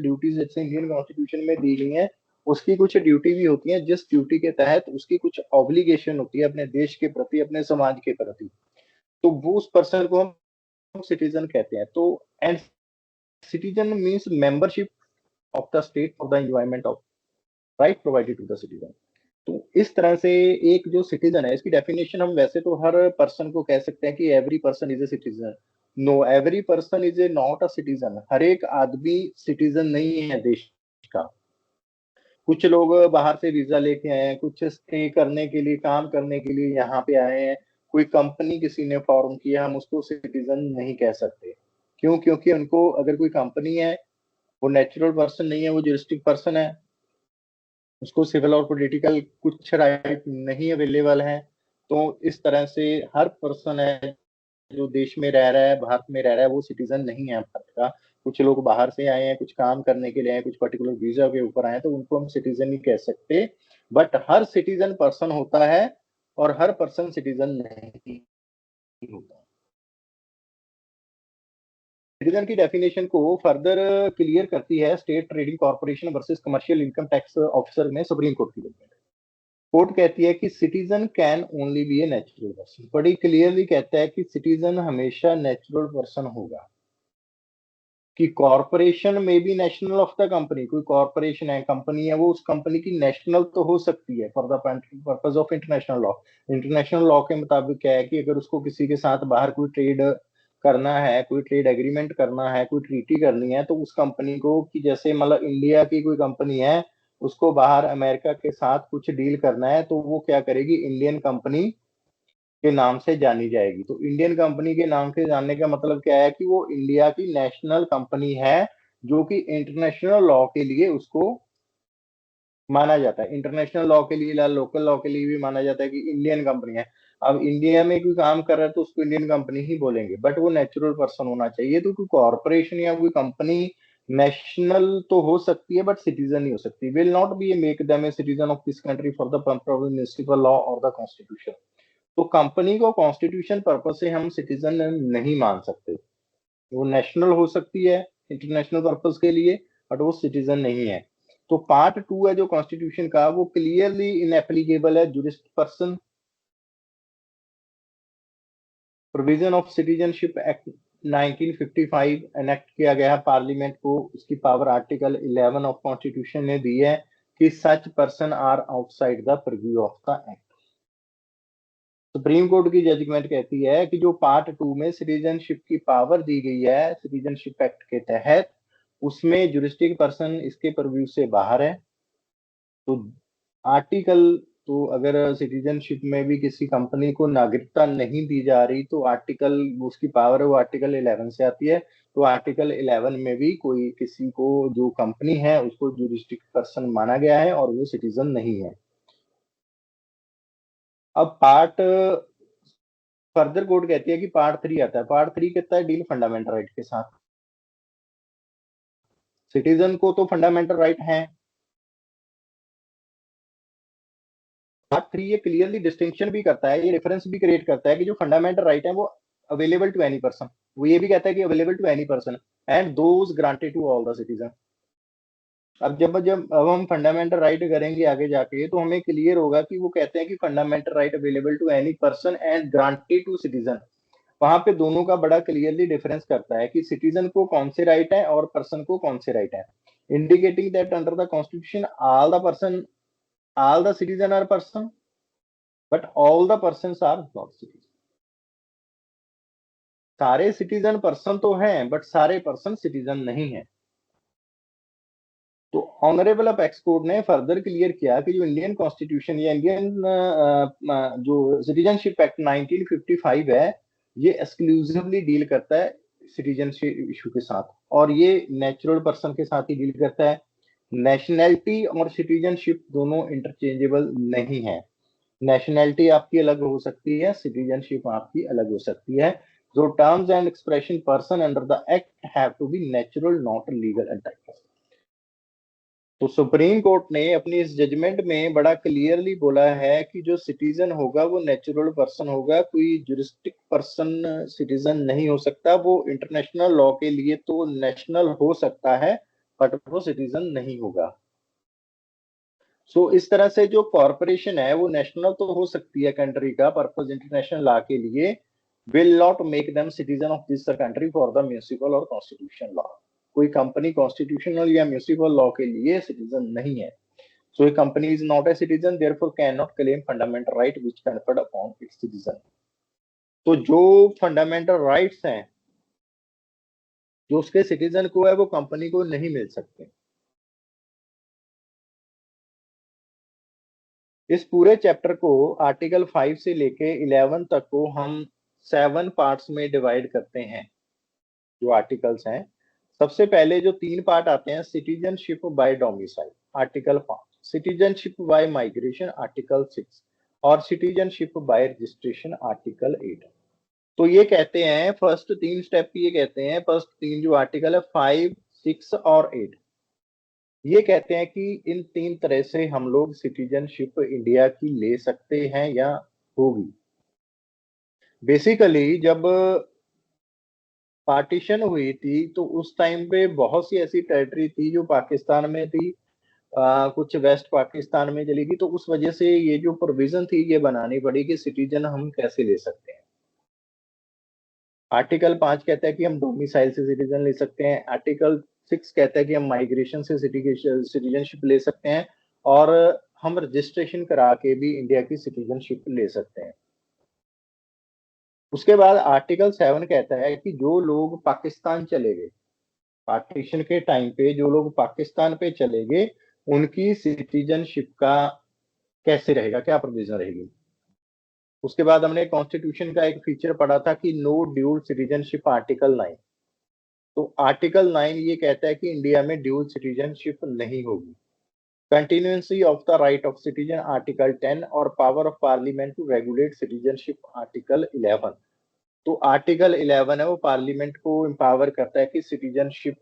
Duties जैसे Indian constitution में दी गई हैं, उसकी कुछ ड्यूटी भी होती है, जिस ड्यूटी के तहत उसकी कुछ ऑब्लिगेशन होती है अपने देश के प्रति, अपने समाज के प्रति, तो वो उस पर्सन को हम सिटीजन कहते हैं। तो and citizen means membership of the state of the enjoyment of right provided to the citizen. तो इस तरह से एक जो सिटीजन है, इसकी डेफिनेशन हम वैसे तो हर पर्सन को कह सकते हैं कि every person is a citizen. No, every person is a not a citizen. हर एक आदमी सिटीजन नहीं है देश का। कुछ लोग बाहर से वीजा लेके आए हैं, कुछ स्टे करने के लिए, काम करने के लिए यहाँ पे आए हैं, कोई कंपनी किसी ने फॉर्म किया, हम उसको सिटीजन नहीं कह सकते। क्यों? क्योंकि उनको, अगर कोई कंपनी है, वो नेचुरल पर्सन नहीं है, वो जुरिस्टिक पर्सन है, उसको सिविल और पॉलिटिकल कुछ राइट नहीं अवेलेबल है। तो इस तरह से हर पर्सन है जो देश में रह रहा है, भारत में रह रहा है, वो सिटीजन नहीं है भारत का। कुछ लोग बाहर से आए हैं, कुछ काम करने के लिए आए, कुछ पर्टिकुलर वीजा के ऊपर आए, तो उनको हम सिटीजन नहीं कह सकते। बट हर सिटीजन पर्सन होता है और हर पर्सन सिटीजन नहीं होता। सिटीजन की डेफिनेशन को फर्दर क्लियर करती है state trading corporation versus commercial income tax officer में सुप्रीम कोर्ट की जजमेंट। कोर्ट कहती है कि citizen can only be a natural person. बड़ी क्लियरली कहता है कि सिटीजन हमेशा नेचुरल पर्सन होगा। कि कॉर्पोरेशन में भी नेशनल ऑफ द कंपनी, कोई कॉर्पोरेशन है, कंपनी है, वो उस कंपनी की नेशनल तो हो सकती है for the purpose of international law. International law के मुताबिक क्या है कि अगर उसको किसी के साथ बाहर कोई ट्रेड करना है, कोई ट्रेड एग्रीमेंट करना है, कोई ट्रीटी करनी है, तो उस कंपनी को, कि जैसे मतलब इंडिया की कोई कंपनी है, उसको बाहर अमेरिका के साथ कुछ डील करना है, तो वो क्या करेगी, इंडियन कंपनी के नाम से जानी जाएगी। तो इंडियन कंपनी के नाम से जानने का मतलब क्या है कि वो इंडिया की नेशनल कंपनी है, जो कि इंटरनेशनल लॉ के लिए उसको माना जाता है। इंटरनेशनल लॉ के लिए, लोकल लॉ के लिए भी माना जाता है कि इंडियन कंपनी है। अब इंडिया में कोई काम कर रहा है तो उसको इंडियन कंपनी ही बोलेंगे, बट वो नेचुरल पर्सन होना चाहिए। तो कोई कॉर्पोरेशन या कोई कंपनी नेशनल तो हो सकती है बट सिटीजन नहीं हो सकती। Will not be make them a citizen of this country for the purpose of municipal law और द कॉन्स्टिट्यूशन। तो कंपनी को कॉन्स्टिट्यूशन पर्पज से हम सिटीजन नहीं मान सकते। वो नेशनल हो सकती है इंटरनेशनल पर्पज के लिए, बट वो सिटीजन नहीं है। तो पार्ट 2 है जो कॉन्स्टिट्यूशन का, वो क्लियरली इनएप्लीकेबल है jurist person. Provision of citizenship act 1955 enact किया गया है पार्लियामेंट को, उसकी पावर आर्टिकल 11 ऑफ कॉन्स्टिट्यूशन ने दी है कि such person are outside the preview of the act. Supreme court की जजमेंट कहती है कि जो पार्ट 2 में सिटीजनशिप की पावर दी गई है सिटीजनशिप एक्ट के तहत, उसमें जुरिस्टिक पर्सन इसके परव्यू से बाहर है। तो आर्टिकल, तो अगर सिटीजनशिप में भी किसी कंपनी को नागरिकता नहीं दी जा रही, तो आर्टिकल, उसकी पावर है वो आर्टिकल 11 से आती है। तो आर्टिकल 11 में भी कोई किसी को, जो कंपनी है, उसको जुरिस्टिक पर्सन माना गया है और वो सिटीजन नहीं है। अब पार्ट फर्दर कोर्ट कहती है कि पार्ट 3 आता है। पार्ट 3 कहता है डील फंडामेंटल राइट के साथ। सिटीजन को तो फंडामेंटल राइट है। पार्ट 3 ये क्लियरली डिस्टिंक्शन भी करता है, ये रेफरेंस भी क्रिएट करता है कि जो फंडामेंटल राइट है वो अवेलेबल टू एनी पर्सन। वो ये भी कहता है कि available to any person and those granted to all the citizen. अब जब जब अब हम फंडामेंटल राइट करेंगे आगे जाके, तो हमें क्लियर होगा कि वो कहते हैं कि fundamental right available to any person and granted to citizen. वहां पे दोनों का बड़ा क्लियरली डिफरेंस करता है कि सिटीजन को कौन से राइट है और पर्सन को कौन से राइट है। Indicating that under the constitution all the citizen are person, but all the person are not citizen. सारे सिटीजन पर्सन तो हैं, बट सारे पर्सन सिटीजन नहीं है। तो ऑनरेबल अपेक्स कोर्ट ने फर्दर क्लियर किया कि जो इंडियन कॉन्स्टिट्यूशन या इंडियन जो सिटीजनशिप एक्ट 1955 है, ये एक्सक्लूसिवली डील करता है सिटीजनशिप इशू के साथ, और ये नेचुरल पर्सन के साथ ही डील करता है। नेशनैलिटी और सिटीजनशिप दोनों इंटरचेंजेबल नहीं है। नेशनैलिटी आपकी अलग हो सकती है, सिटीजनशिप आपकी अलग हो सकती है। जो terms and expression person under the act have to be natural not legal entitled. तो सुप्रीम कोर्ट ने अपनी इस जजमेंट में बड़ा क्लियरली बोला है कि जो सिटीजन होगा वो नेचुरल पर्सन होगा, कोई जुरिस्टिक पर्सन सिटीजन नहीं हो सकता। वो इंटरनेशनल लॉ के लिए तो नेशनल हो सकता है, बट वो सिटीजन नहीं होगा। सो इस तरह से जो कॉरपोरेशन है वो नेशनल तो हो सकती है कंट्री का पर्पज इंटरनेशनल लॉ के लिए, will not make them citizen of this country for the municipal और कॉन्स्टिट्यूशन लॉ। कोई कंपनी कॉन्स्टिट्यूशनल या म्यूनिसिपल लॉ के लिए सिटीजन नहीं है। So a company is not a citizen, therefore can not claim fundamental right which conferred upon its citizen. तो जो fundamental rights हैं जो उसके सिटीजन को है वो कंपनी को नहीं मिल सकते। इस पूरे चैप्टर को आर्टिकल 5 से लेके 11 तक को हम 7 पार्ट्स में डिवाइड करते हैं। जो आर्टिकल्स हैं, सबसे पहले जो 3 पार्ट आते हैं, citizenship by domicile article 5, citizenship by migration article 6 और सिटीजनशिप बाय रजिस्ट्रेशन आर्टिकल 8। तो ये कहते हैं फर्स्ट 3 स्टेप, ये कहते हैं फर्स्ट 3 जो आर्टिकल है 5, 6 और 8, ये कहते हैं कि इन 3 तरह से हम लोग सिटीजनशिप इंडिया की ले सकते हैं या होगी। बेसिकली जब पार्टीशन हुई थी तो उस टाइम पे बहुत सी ऐसी टेरिटरी थी जो पाकिस्तान में थी, कुछ वेस्ट पाकिस्तान में चली गई, तो उस वजह से ये जो प्रोविजन थी ये बनानी पड़ी कि सिटीजन हम कैसे ले सकते हैं। आर्टिकल 5 कहता है कि हम डोमिसाइल से सिटीजन ले सकते हैं, आर्टिकल 6 कहता है कि हम माइग्रेशन से सिटीजनशिप ले सकते हैं, और हम रजिस्ट्रेशन करा के भी इंडिया की सिटीजनशिप ले सकते हैं। उसके बाद आर्टिकल 7 कहता है कि जो लोग पाकिस्तान चले गए पार्टीशन के टाइम पे, जो लोग पाकिस्तान पे चले गए, उनकी सिटीजनशिप का कैसे रहेगा, क्या प्रोविजन रहेगी। उसके बाद हमने कॉन्स्टिट्यूशन का एक फीचर पढ़ा था कि नो ड्यूल सिटीजनशिप आर्टिकल 9। तो आर्टिकल 9 ये कहता है कि इंडिया में ड्यूल सिटीजनशिप नहीं होगी। Continuance of the right of citizen article 10 और power of parliament to regulate citizenship article 11। तो आर्टिकल 11 है वो पार्लियामेंट को एम्पावर करता है कि सिटीजनशिप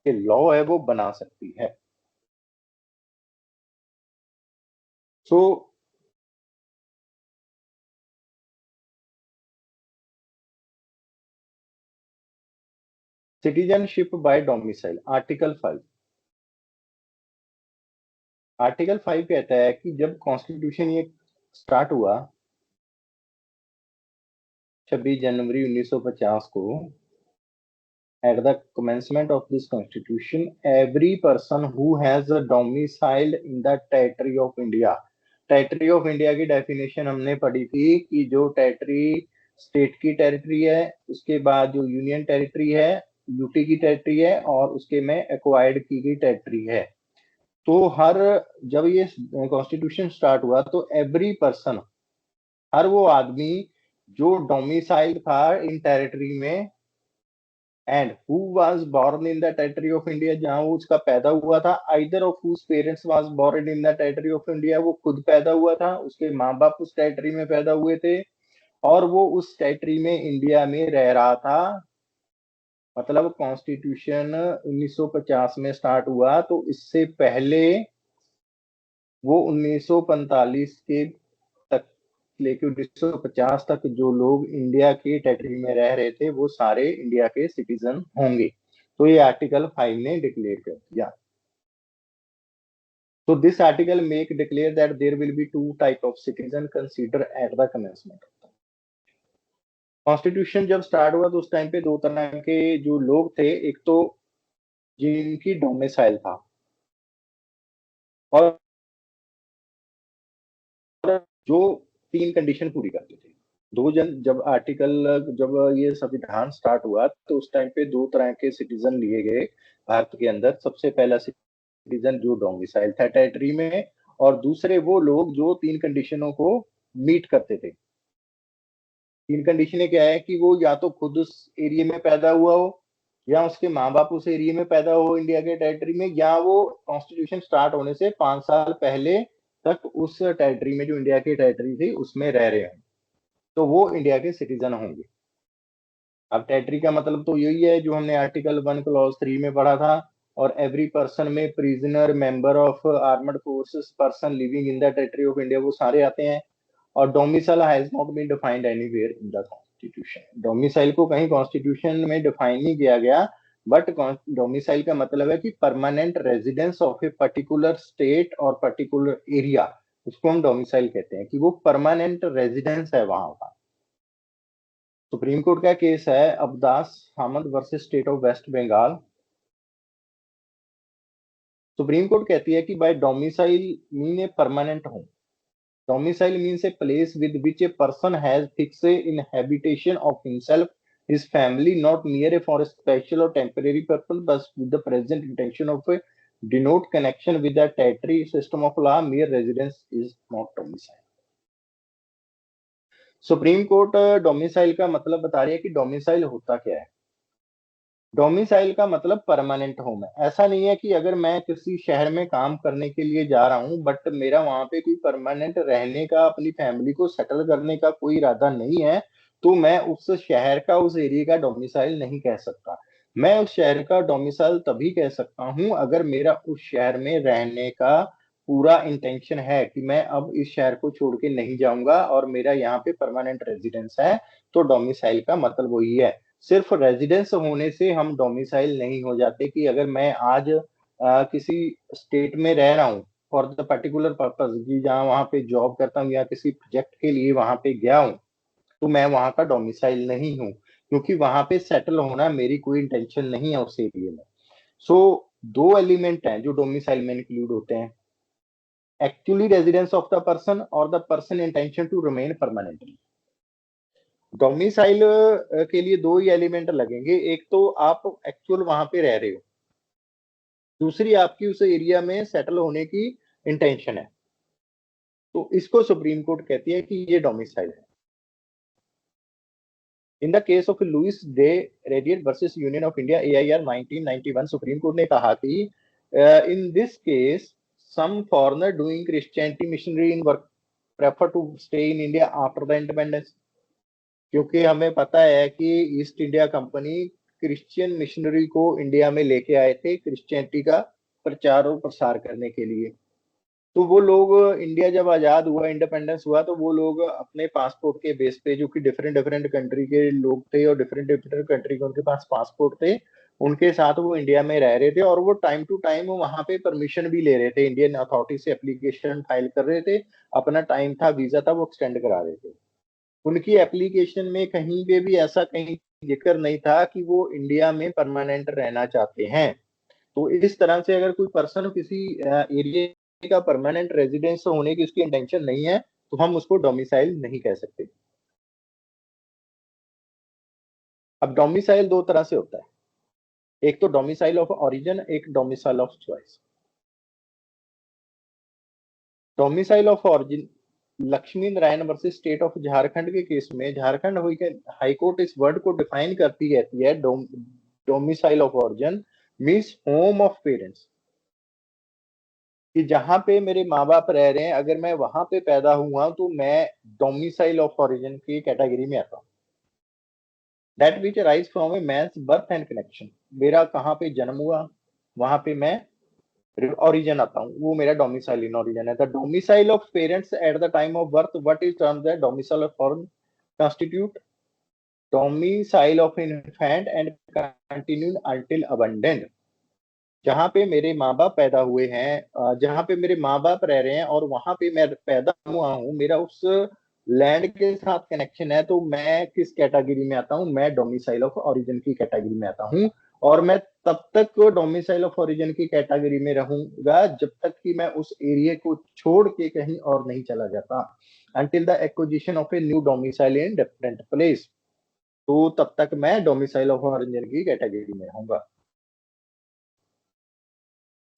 के लॉ है वो बना सकती है। So citizenship by domicile article 5। Article 5 कहता है कि जब कॉन्स्टिट्यूशन ये स्टार्ट हुआ 26 जनवरी 1950 को, at the commencement of this constitution, every person who has a domicile in the territory of India, territory of India की डेफिनेशन हमने पढ़ी थी कि जो टेरिटरी स्टेट की टेरिटरी है, उसके बाद जो यूनियन टेरिटरी है, यूटी की टेरिटरी है, और उसके में एक्वायर्ड की गई टेरिटरी है। तो हर जब ये कॉन्स्टिट्यूशन स्टार्ट हुआ तो एवरी पर्सन, हर वो आदमी जो डोमिसाइल था इन टेरिटरी में, and who was born in the territory of India, जहां वो उसका पैदा हुआ था, either of whose parents was born in the territory of India, वो खुद पैदा हुआ था, उसके माँ बाप उस टेरिटरी में पैदा हुए थे, और वो उस टेरिटरी में इंडिया में रह रहा था। मतलब कॉन्स्टिट्यूशन 1950 में स्टार्ट हुआ, तो इससे पहले वो 1945 के तक लेके 1950 तक जो लोग इंडिया की टेरिटरी में रह रहे थे वो सारे इंडिया के सिटीजन होंगे। तो ये आर्टिकल 5 ने डिक्लेयर कर दिया। So this article make declare that there will be two type of citizen considered at the commencement। Constitution जब स्टार्ट हुआ तो उस टाइम पे दो तरह के जो लोग थे, एक तो जिनकी डोमिसाइल था, और जो 3 कंडीशन पूरी करते थे। दो जन जब आर्टिकल जब ये संविधान स्टार्ट हुआ तो उस टाइम पे दो तरह के सिटीजन लिए गए भारत के अंदर। सबसे पहला सिटीजन जो डोमिसाइल था टेरिटरी में, और दूसरे वो लोग जो 3 कंडीशनों को मीट करते थे। 3 कंडीशनें क्या है कि वो या तो खुद उस एरिया में पैदा हुआ हो, या उसके माँ बाप उस एरिया में पैदा हो इंडिया के टेरिटरी में, या वो कॉन्स्टिट्यूशन स्टार्ट होने से 5 साल पहले तक उस टेरिटरी में जो इंडिया की टेरिटरी थी उसमें रह रहे हैं, तो वो इंडिया के सिटीजन होंगे। अब टेरिटरी का मतलब तो यही है जो हमने आर्टिकल 1 क्लॉज 3 में पढ़ा था, और एवरी पर्सन में prisoner, member of armed forces, person living in the territory of India, वो सारे आते हैं। और domicile has not been defined anywhere in the constitution. Domicile को कहीं कॉन्स्टिट्यूशन में डिफाइन नहीं किया गया, बट डोमिसाइल का मतलब है कि permanent residence of a particular state और पर्टिकुलर एरिया, उसको हम डोमिसाइल कहते हैं कि वो परमानेंट रेजिडेंस है वहां का। सुप्रीम कोर्ट का केस है Abdas Hamad versus state of West Bengal. Supreme court कहती है कि by domicile mean a permanent home. Domicile means a place with which a person has fixed inhabitation of himself, his family, not mere for a special or temporary purpose, but with the present intention of a denote connection with the territory system of law. Mere residence is not domicile. Supreme court domicile का मतलब बता रही है कि domicile होता क्या है। Domicile का मतलब परमानेंट होम है। ऐसा नहीं है कि अगर मैं किसी शहर में काम करने के लिए जा रहा हूं बट मेरा वहां पे कोई परमानेंट रहने का, अपनी फैमिली को सेटल करने का कोई इरादा नहीं है, तो मैं उस शहर का, उस एरिया का डोमिसाइल नहीं कह सकता। मैं उस शहर का डोमिसाइल तभी कह सकता हूं अगर मेरा उस शहर में रहने का पूरा इंटेंशन है कि मैं अब इस शहर को छोड़ के नहीं जाऊंगा और मेरा यहाँ पे परमानेंट रेजिडेंस है, तो डोमिसाइल का मतलब वही है। सिर्फ रेजिडेंस होने से हम डोमिसाइल नहीं हो जाते कि अगर मैं आज किसी स्टेट में रह रहा हूँ फॉर द पर्टिकुलर पर्पज, कि जहाँ वहां पे जॉब करता हूँ या किसी प्रोजेक्ट के लिए वहां पे गया हूँ, तो मैं वहां का डोमिसाइल नहीं हूँ, क्योंकि वहां पे सेटल होना मेरी कोई इंटेंशन नहीं है उस एरिया में। सो दो एलिमेंट हैं जो डोमिसाइल में इंक्लूड होते हैं, actually residence of the person और the person intention to remain permanently. Domicile के लिए दो ही एलिमेंट लगेंगे, एक तो आप एक्चुअल वहां पे रह रहे हो, दूसरी आपकी उस एरिया में सेटल होने की इंटेंशन है, तो इसको सुप्रीम कोर्ट कहती है कि ये डोमिसाइल है। In the case of Louis De Raedt versus union of India AIR 1991, supreme court ने कहा कि in this case some foreigner doing Christianity missionary in work prefer to stay in India after the independence. क्योंकि हमें पता है कि East India Company Christian missionary को India में लेके आए थे क्रिश्चियनिटी का प्रचार और प्रसार करने के लिए। तो वो लोग, इंडिया जब आजाद हुआ, इंडिपेंडेंस हुआ, तो वो लोग अपने पासपोर्ट के बेस पे, जो कि डिफरेंट डिफरेंट कंट्री के लोग थे और डिफरेंट डिफरेंट कंट्री के उनके पास पासपोर्ट थे, उनके साथ वो इंडिया में रह रहे थे और वो टाइम टू टाइम वहां पे परमिशन भी ले रहे थे, इंडियन अथॉरिटी से एप्लीकेशन फाइल कर रहे थे, अपना टाइम था, वीजा था, वो एक्सटेंड करा रहे थे। उनकी एप्लीकेशन में कहीं पे भी ऐसा कहीं जिक्र नहीं था कि वो इंडिया में परमानेंट रहना चाहते हैं। तो इस तरह से अगर कोई पर्सन किसी एरिया का परमानेंट रेजिडेंस होने की उसकी इंटेंशन नहीं है, तो हम उसको डोमिसाइल नहीं कह सकते। अब डोमिसाइल दो तरह से होता है, एक तो डोमिसाइल ऑफ ओरिजिन, एक domicile of choice. Domicile of origin, Lakshmi Narayan versus state of Jharkhand के केस में झारखंड हाई कोर्ट इस वर्ड को डिफाइन करती रहती है, domicile of origin means home of parents, कि जहां पे मेरे माँ बाप रह रहे हैं, अगर मैं वहां पे पैदा हुआ तो मैं डोमिसाइल ऑफ ओरिजिन की कैटेगरी में आता हूँ। That which arise from A men's birth and connection, मेरा कहाँ पे जन्म हुआ, वहां पे मैं ओरिजिन आता हूँ, वो मेरा डोमिसाइल इन ओरिजिन है। The domicile of parents at the time of birth, what is termed the domicile of foreign constitute domicile of infant and continued until abandoned। जहाँ पे मेरे माँ बाप पैदा हुए हैं, जहाँ पे मेरे माँ बाप रह रहे हैं और वहां पे मैं पैदा हुआ हूँ, मेरा उस लैंड के साथ कनेक्शन है, तो मैं किस कैटेगरी में आता हूँ, मैं डोमिसाइल ऑफ ओरिजिन की कैटेगरी में आता हूँ। और मैं तब तक डोमिसाइल ऑफ ओरिजिन की कैटेगरी में रहूंगा जब तक कि मैं उस एरिया को छोड़ के कहीं और नहीं चला जाता, until the acquisition of a new domicile in different place। तो तब तक मैं डोमिसाइल ऑफ ओरिजिन की कैटेगरी में रहूंगा।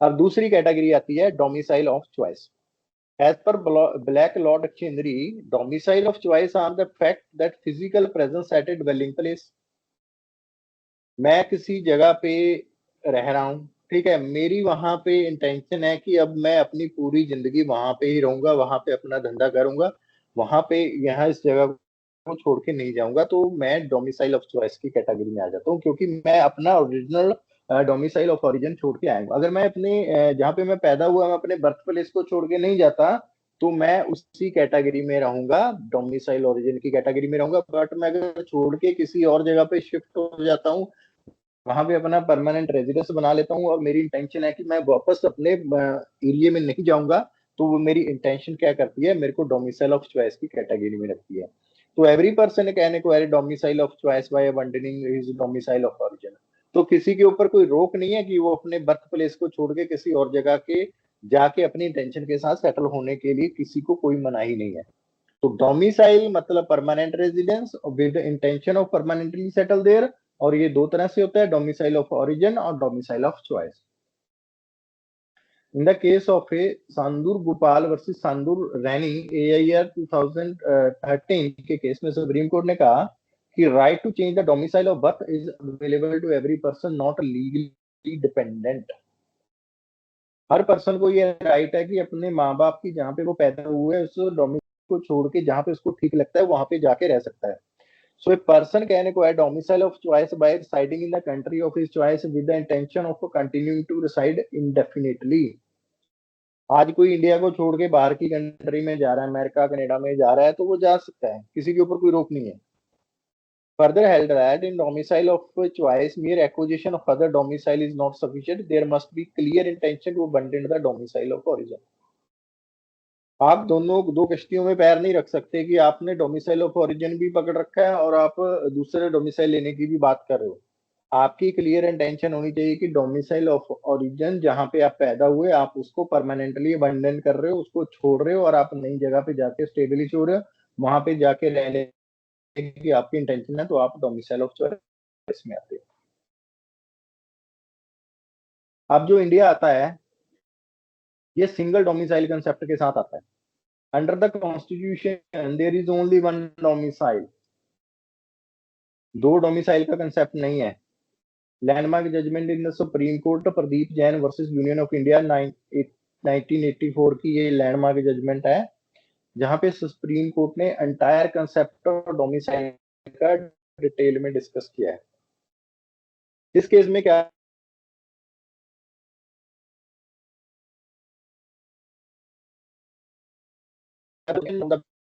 अब दूसरी कैटेगरी आती है domicile of choice. As per Black law dictionary, domicile of choice are the fact that physical presence at a dwelling place. मैं किसी जगह पे रह रहा हूँ, ठीक है, मेरी वहां पे इंटेंशन है कि अब मैं अपनी पूरी जिंदगी वहां पे ही रहूंगा, वहां पे अपना धंधा करूंगा, वहां पे, यहाँ इस जगह को छोड़ के नहीं जाऊंगा, तो मैं डोमिसाइल ऑफ चॉइस की कैटेगरी में आ जाता हूँ, क्योंकि मैं अपना ओरिजिनल डोमिसाइल ऑफ ओरिजिन छोड़ के आऊंगा। अगर मैं अपने जहाँ पे मैं पैदा हुआ, मैं अपने बर्थ प्लेस को छोड़ के नहीं जाता, तो मैं उसी कैटेगरी में रहूंगा, डोमिसाइल ओरिजिन की कैटेगरी में रहूंगा। बट मैं अगर छोड़ के किसी और जगह पे शिफ्ट हो जाता हूँ, वहां पे अपना परमानेंट रेजिडेंस बना लेता हूँ और मेरी इंटेंशन है कि मैं वापस अपने एरिया में नहीं जाऊंगा, तो वो मेरी इंटेंशन क्या करती है, मेरे को डोमिसाइल ऑफ चॉइस की कैटेगरी में रखती है। तो every person can acquire domicile of choice by abandoning his domicile of origin. तो किसी के ऊपर कोई रोक नहीं है कि वो अपने बर्थ प्लेस को छोड़ के किसी और जगह के जाके अपनी इंटेंशन के साथ सेटल होने के लिए किसी को कोई मनाही नहीं है। तो डोमिसाइल मतलब permanent residence with intention of permanently settle there, और ये दो तरह से होता है, डोमिसाइल ऑफ ओरिजिन और domicile of choice. In the case of a Sandur Gopal versus Sandur Rani AIR 2013 के केस में सुप्रीम कोर्ट ने कहा कि right to change the domicile of birth is available to every person not legally dependent. हर person को ये right है कि अपने माँ बाप की जहाँ पे वो पैदा हुए उस डोमिसाइल को छोड़ के जहाँ पे उसको ठीक लगता है वहां पे जाके रह सकता है। So a person can acquire domicile of choice by residing in the country of his choice with the intention of continuing to reside indefinitely। आज कोई इंडिया को छोड़ के बाहर की कंट्री में जा रहा है, अमेरिका कनाडा में जा रहा है, तो वो जा सकता है, किसी के ऊपर कोई रोक नहीं है। Further held that in domicile of choice, mere acquisition of other domicile is not sufficient. There must be clear intention to abandon the domicile of origin। आप दोनों दो कश्तियों में पैर नहीं रख सकते कि आपने डोमिसाइल ऑफ ओरिजिन भी पकड़ रखा है और आप दूसरे डोमिसाइल लेने की भी बात कर रहे हो। आपकी क्लियर इंटेंशन होनी चाहिए कि डोमिसाइल ऑफ ओरिजिन जहां पे आप पैदा हुए आप उसको परमानेंटली अबंडन कर रहे हो, उसको छोड़ रहे हो और आप नई जगह पे जाके स्टेब्लिश हो रहे हो, वहां पे जाके रहने की आपकी इंटेंशन है, तो आप डोमिसाइल ऑफ चॉइस में आते हो। अब जो इंडिया आता है ये सिंगल डोमिसाइल कंसेप्ट के साथ आता है। Under the constitution there is only one domicile. दो डोमिसाइल का कंसेप्ट नहीं है। Landmark judgment in the supreme court Pradeep Jain versus union of India 1984 की ये लैंडमार्क जजमेंट है, जहां पे सुप्रीम कोर्ट ने एंटायर कंसेप्ट ऑफ डोमिसाइल का डिटेल में डिस्कस किया है। इस केस में क्या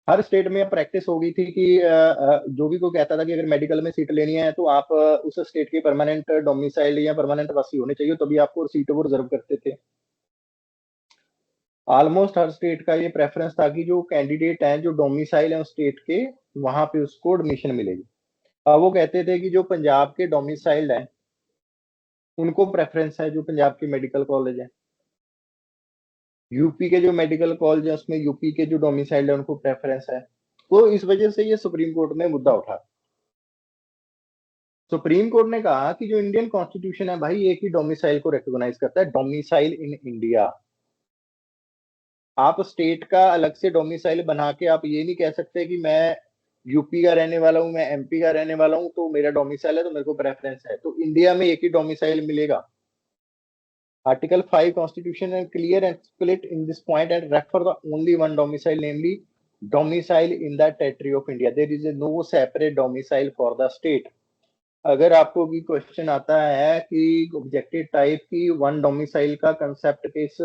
हर स्टेट में प्रैक्टिस हो गई थी कि जो भी कोई कहता था कि अगर मेडिकल में सीट लेनी है तो आप उस स्टेट के परमानेंट डोमिसाइल या परमानेंट वासी होने चाहिए, तभी आपको सीट वो रिजर्व करते थे। ऑलमोस्ट हर स्टेट का ये प्रेफरेंस था कि जो कैंडिडेट है जो डोमिसाइल है उस स्टेट के, वहां पे उसको एडमिशन मिलेगी। अब वो कहते थे कि जो पंजाब के डोमिसाइल्ड है उनको प्रेफरेंस है, जो पंजाब के मेडिकल कॉलेज है। यूपी के जो मेडिकल कॉलेज है उसमें यूपी के जो डोमिसाइल्ड है उनको प्रेफरेंस है। तो इस वजह से ये सुप्रीम कोर्ट में मुद्दा उठा। सुप्रीम कोर्ट ने कहा कि जो इंडियन कॉन्स्टिट्यूशन है भाई एक ही डोमिसाइल को रिकॉग्नाइज करता है, डोमिसाइल इन इंडिया। आप स्टेट का अलग से डोमिसाइल बना के आप ये नहीं कह सकते कि मैं यूपी का रहने वाला हूँ, मैं MP का रहने वाला हूँ, तो मेरा डोमिसाइल है तो मेरे को प्रेफरेंस है। तो इंडिया में एक ही डोमिसाइल मिलेगा। Article 5 constitution and clear and split in this point and refer the only one domicile namely domicile in the territory of India. There is no separate domicile for the state. अगर आपको भी question आता है कि objective type की one domicile का concept किस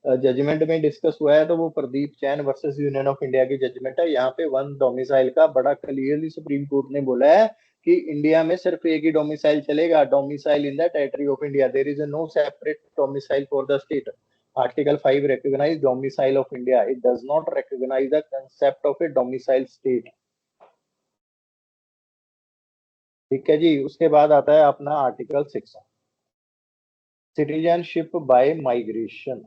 judgment में डिस्कस हुआ है, तो वो Pradeep Jain versus union of India की जजमेंट है। यहाँ पे वन डोमिसाइल का बड़ा क्लियरली सुप्रीम कोर्ट ने बोला है कि इंडिया में सिर्फ एक ही डोमिसाइल चलेगा, domicile in the territory of India. There is no separate domicile for the state. Article 5 recognize domicile of India. It does not recognize the concept of a domicile state। ठीक है जी। उसके बाद आता है अपना article 6, citizenship by migration.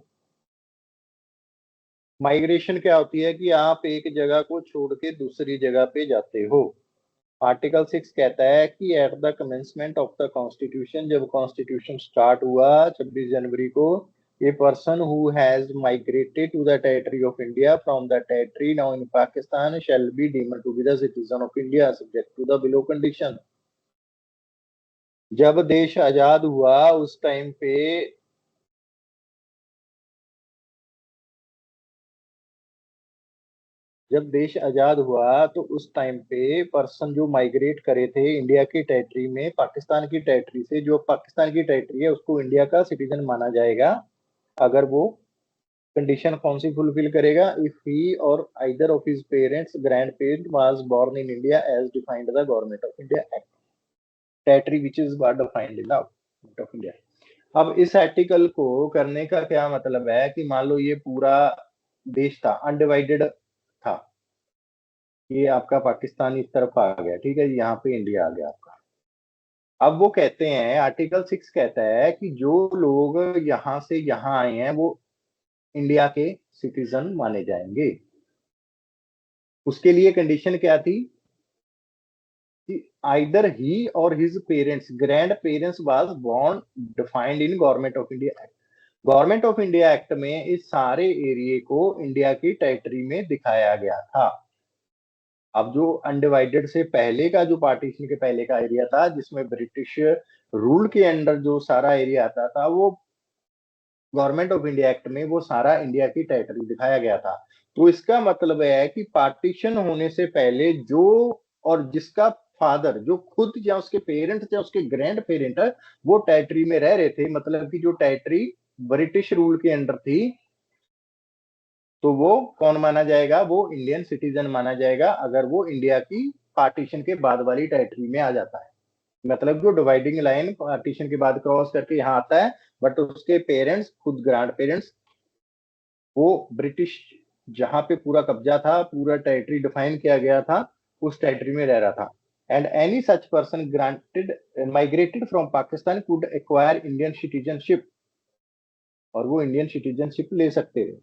Migration क्या होती है कि आप एक जगह को छोड़ के दूसरी जगह पे जाते हो। आर्टिकल 6 कहता है कि at the commencement of the constitution, जब कॉन्स्टिट्यूशन स्टार्ट हुआ 26 जनवरी को, a person who has migrated to the territory of India from the territory now in Pakistan shall be deemed to be the citizen of India subject to the below condition. जब देश आजाद हुआ उस time पे जब देश आजाद हुआ तो उस टाइम पे पर्सन जो माइग्रेट करे थे इंडिया की टेरिटरी में पाकिस्तान की टेरिटरी से, जो पाकिस्तान की टेरिटरी है उसको इंडिया का सिटीजन माना जाएगा अगर वो कंडीशन कौन सी फुलफिल करेगा, इफ ही और either of his parents grandparent was born in India as defined the government of India act. Territory which is defined in the of India. अब इस आर्टिकल को करने का क्या मतलब है कि मान लो ये पूरा देश था, अनडिवाइडेड था, ये आपका पाकिस्तान इस तरफ आ गया, ठीक है, यहाँ पे इंडिया आ गया आपका। अब वो कहते हैं, आर्टिकल 6 कहता है कि जो लोग यहाँ से यहाँ आए हैं वो इंडिया के सिटीजन माने जाएंगे। उसके लिए कंडीशन क्या थी कि आइदर ही और his parents, grandparents was born defined in government of India act. Government of India act में इस सारे एरिया को इंडिया की टेरिटरी में दिखाया गया था। अब जो अनडिवाइडेड से पहले का, जो पार्टीशन के पहले का एरिया था जिसमें ब्रिटिश रूल के अंडर जो सारा एरिया आता था, वो गवर्नमेंट ऑफ इंडिया एक्ट में वो सारा इंडिया की टेरिटरी दिखाया गया था। तो इसका मतलब है कि पार्टीशन होने से पहले जो, और जिसका फादर, जो खुद या उसके पेरेंट या उसके ग्रैंड पेरेंट वो टेरिटरी में रह रहे थे, मतलब कि जो टेरिटरी ब्रिटिश रूल के अंडर थी, तो वो कौन माना जाएगा, वो इंडियन सिटीजन माना जाएगा अगर वो इंडिया की पार्टीशन के बाद वाली टेरिटरी में आ जाता है। मतलब जो डिवाइडिंग लाइन पार्टीशन के बाद क्रॉस करके यहाँ आता है, बट उसके पेरेंट्स, खुद ग्रैंड पेरेंट्स, वो ब्रिटिश जहां पे पूरा कब्जा था, पूरा टेरिटरी डिफाइन किया गया था, उस टेरिटरी में रह रहा था। And any such person granted migrated from Pakistan could acquire Indian citizenship, और वो इंडियन सिटीजनशिप ले सकते थे।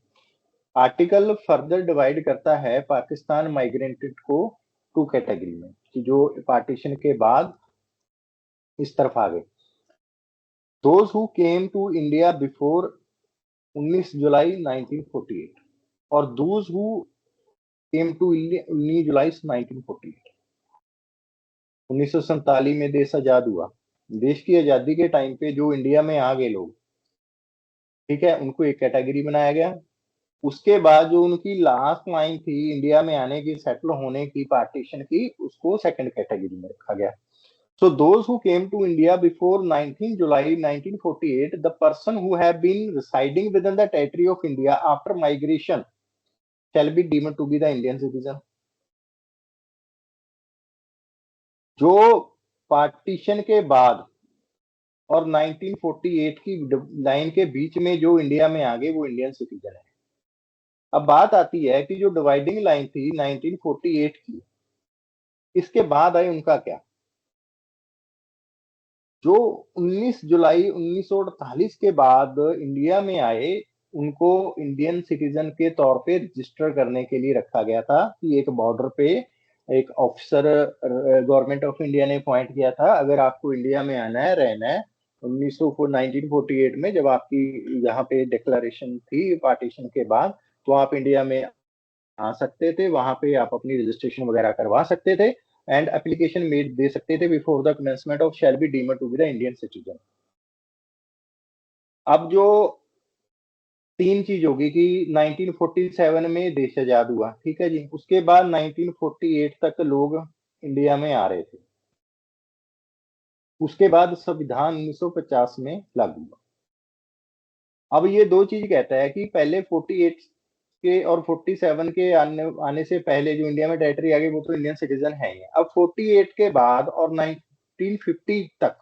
आर्टिकल फर्दर डिवाइड करता है पाकिस्तान माइग्रेटेड को टू कैटेगरी में, कि जो पार्टीशन के बाद इस तरफ आ गए। Those who came to India before 19 July 1948 और those who came to 19 July 1948। 1947 में देश आजाद हुआ। देश की आजादी के टाइम पे जो इंडिया में आ गए लोग, ठीक है, उनको एक कैटेगरी बनाया गया। उसके बाद जो उनकी लास्ट लाइन थी इंडिया में आने की, सेटल होने की, पार्टीशन की, उसको सेकंड कैटेगरी में रखा गया। So those who came to India before 19 July 1948, the person who have been residing within the territory of India after migration shall be deemed to be the Indian citizen. जो partition के बाद और 1948 की line के बीच में जो India में आ गए वो इंडियन सिटीजन है। अब बात आती है कि जो डिवाइडिंग लाइन थी 1948 की, इसके बाद आए उनका क्या। जो 19 जुलाई 1948 के बाद इंडिया में आए, उनको इंडियन सिटीजन के तौर पे रजिस्टर करने के लिए रखा गया था कि एक बॉर्डर पे एक ऑफिसर गवर्नमेंट ऑफ इंडिया ने अपॉइंट किया था, अगर आपको इंडिया में आना है, रहना है 1948 में जब आपकी यहाँ पे डिक्लेरेशन थी पार्टीशन के बाद, तो आप इंडिया में आ सकते थे, वहां पे आप अपनी रजिस्ट्रेशन वगैरह करवा सकते थे एंड एप्लीकेशन मेड दे सकते थे before the commencement of shall be deemed to be the Indian citizen. अब जो तीन चीज होगी कि 1947 में देश आजाद हुआ, ठीक है जी, उसके बाद 1948 तक लोग इंडिया में आ रहे थे, उसके बाद संविधान 1950 में लागू हुआ। अब ये दो चीज कहता है कि पहले 48 के और 47 के आने से पहले जो इंडिया में टेरिटरी आ गई वो तो इंडियन सिटीजन है ही। अब 48 के बाद और 1950 तक